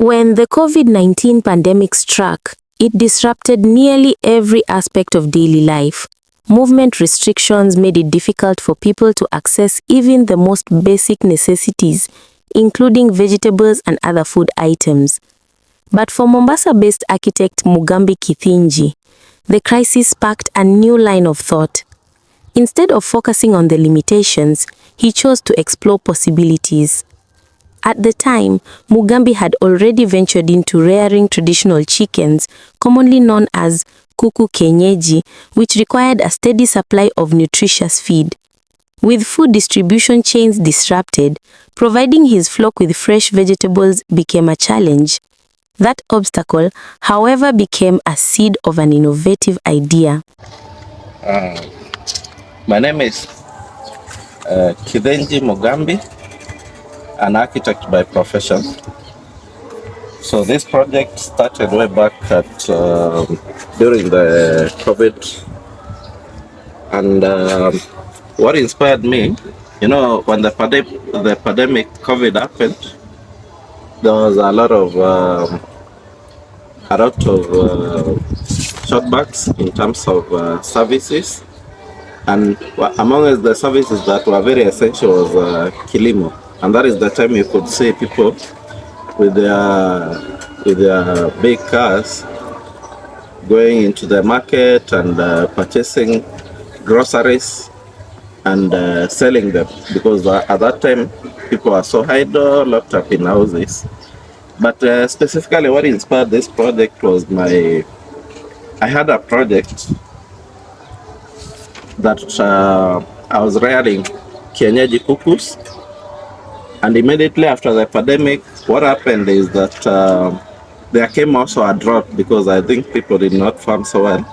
When the COVID-19 pandemic struck, it disrupted nearly every aspect of daily life. Movement restrictions made it difficult for people to access even the most basic necessities, including vegetables and other food items. But for Mombasa-based architect Mugambi Kithinji, the crisis sparked a new line of thought. Instead of focusing on the limitations, he chose to explore possibilities. At the time, Mugambi had already ventured into rearing traditional chickens, commonly known as kuku kienyeji, which required a steady supply of nutritious feed. With food distribution chains disrupted, providing his flock with fresh vegetables became a challenge. That obstacle, however, became a seed of an innovative idea. My name is Kithinji Mugambi, an architect by profession. So this project started way back during the COVID, and what inspired me, when the pandemic COVID happened, there was a lot of setbacks in terms of services, and among the services that were very essential was kilimo. And that is the time you could see people with their big cars going into the market and purchasing groceries and selling them, because at that time people are so idle, locked up in houses. But specifically what inspired this project was I had a project that I was rearing kienyeji kukus. And immediately after the pandemic, what happened is that there came also a drought, because I think people did not farm so well.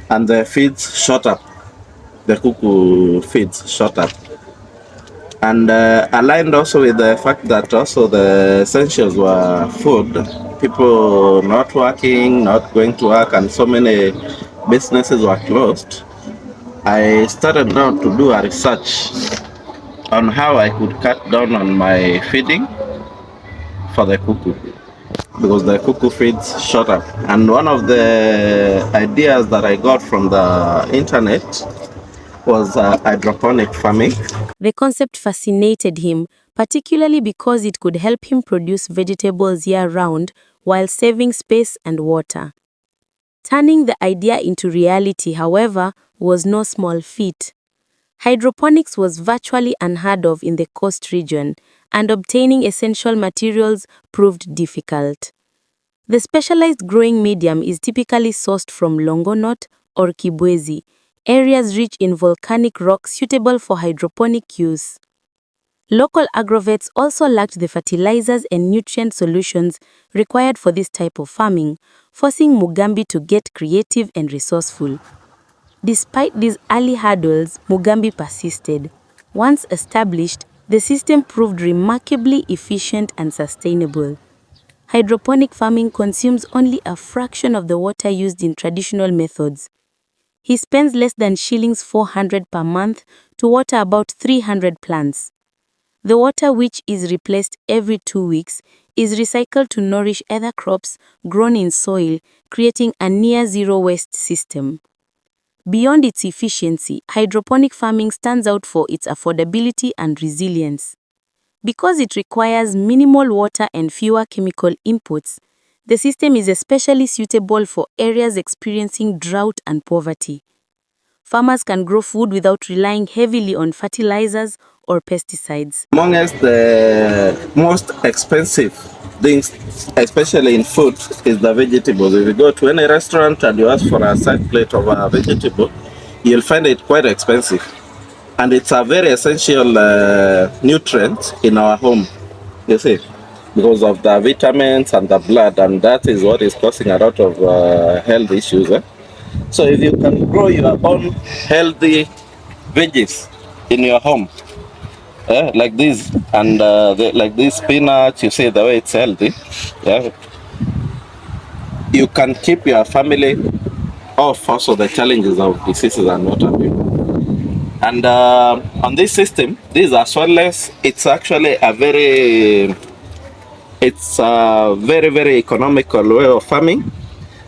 And the feeds shot up. The cuckoo feeds shot up. And aligned also with the fact that also the essentials were food. People not working, not going to work, and so many businesses were closed. I started now to do a research on how I could cut down on my feeding for the cuckoo, because the cuckoo feeds shot up. And one of the ideas that I got from the internet was hydroponic farming. The concept fascinated him, particularly because it could help him produce vegetables year-round while saving space and water. Turning the idea into reality, however, was no small feat. Hydroponics was virtually unheard of in the coast region, and obtaining essential materials proved difficult. The specialized growing medium is typically sourced from Longonot or Kibwezi, areas rich in volcanic rock suitable for hydroponic use. Local agrovets also lacked the fertilizers and nutrient solutions required for this type of farming, forcing Mugambi to get creative and resourceful. Despite these early hurdles, Mugambi persisted. Once established, the system proved remarkably efficient and sustainable. Hydroponic farming consumes only a fraction of the water used in traditional methods. He spends less than shillings 400 per month to water about 300 plants. The water, which is replaced every 2 weeks, is recycled to nourish other crops grown in soil, creating a near-zero waste system. Beyond its efficiency, hydroponic farming stands out for its affordability and resilience. Because it requires minimal water and fewer chemical inputs, the system is especially suitable for areas experiencing drought and poverty. Farmers can grow food without relying heavily on fertilizers or pesticides. Amongst the most expensive things, especially in food, is the vegetables. If you go to any restaurant and you ask for a side plate of a vegetable, you'll find it quite expensive. And it's a very essential nutrient in our home, you see, because of the vitamins and the blood, and that is what is causing a lot of health issues. So if you can grow your own healthy veggies in your home, like this, and like this spinach, you see the way it's healthy, you can keep your family off also the challenges of diseases and what have you. And on this system, this as well as it's actually a very It's a very, very economical way of farming.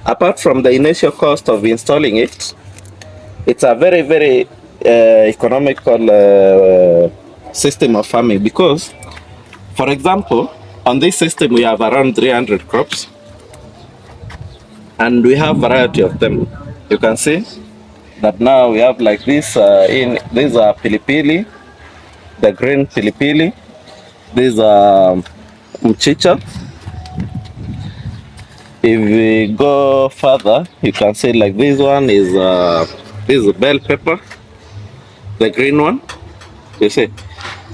Apart from the initial cost of installing it, it's a very, very economical system of farming because, for example, on this system we have around 300 crops and we have variety of them. You can see that now we have like this these are pilipili, the green pilipili, these are mchicha. If we go further, you can see like this is bell pepper, the green one. You see,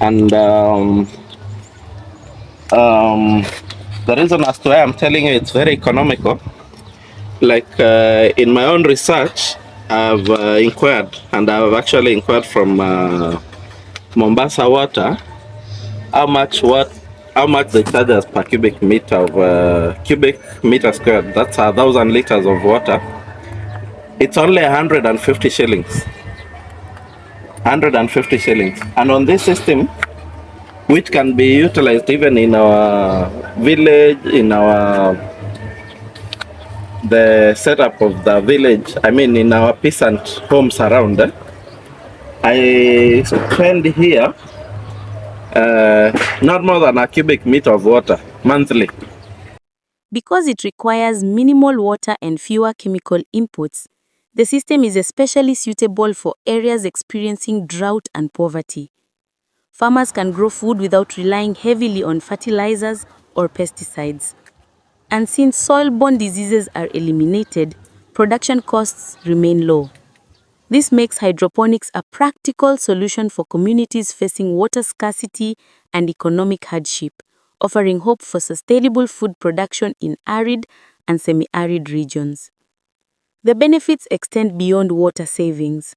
and um, the reason as to why I'm telling you it's very economical, like in my own research, I've inquired, and I've actually inquired from Mombasa Water what how much they charge us per cubic meter of cubic meter squared. That's 1,000 liters of water. It's only 150 shillings. 150 shillings. And on this system, which can be utilized even in our village, in our the setup of the village, I mean in our peasant homes around, I spend here not more than a cubic meter of water monthly. Because it requires minimal water and fewer chemical inputs, the system is especially suitable for areas experiencing drought and poverty. Farmers can grow food without relying heavily on fertilizers or pesticides. And since soil-borne diseases are eliminated, production costs remain low. This makes hydroponics a practical solution for communities facing water scarcity and economic hardship, offering hope for sustainable food production in arid and semi-arid regions. The benefits extend beyond water savings.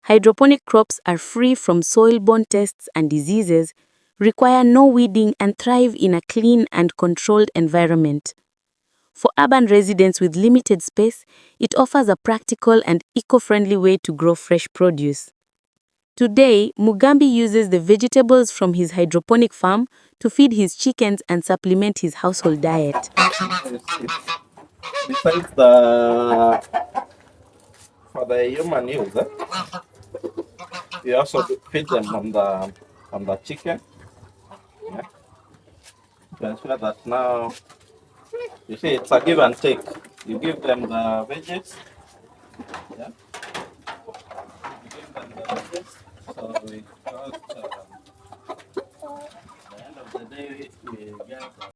Hydroponic crops are free from soil-borne pests and diseases, require no weeding, and thrive in a clean and controlled environment. For urban residents with limited space, it offers a practical and eco-friendly way to grow fresh produce. Today, Mugambi uses the vegetables from his hydroponic farm to feed his chickens and supplement his household diet. Besides for the human use, we also feed them on the chicken. Yeah. To ensure that now you see it's a give and take. You give them the veggies, yeah. You give them the veggies. So we just at the end of the day we get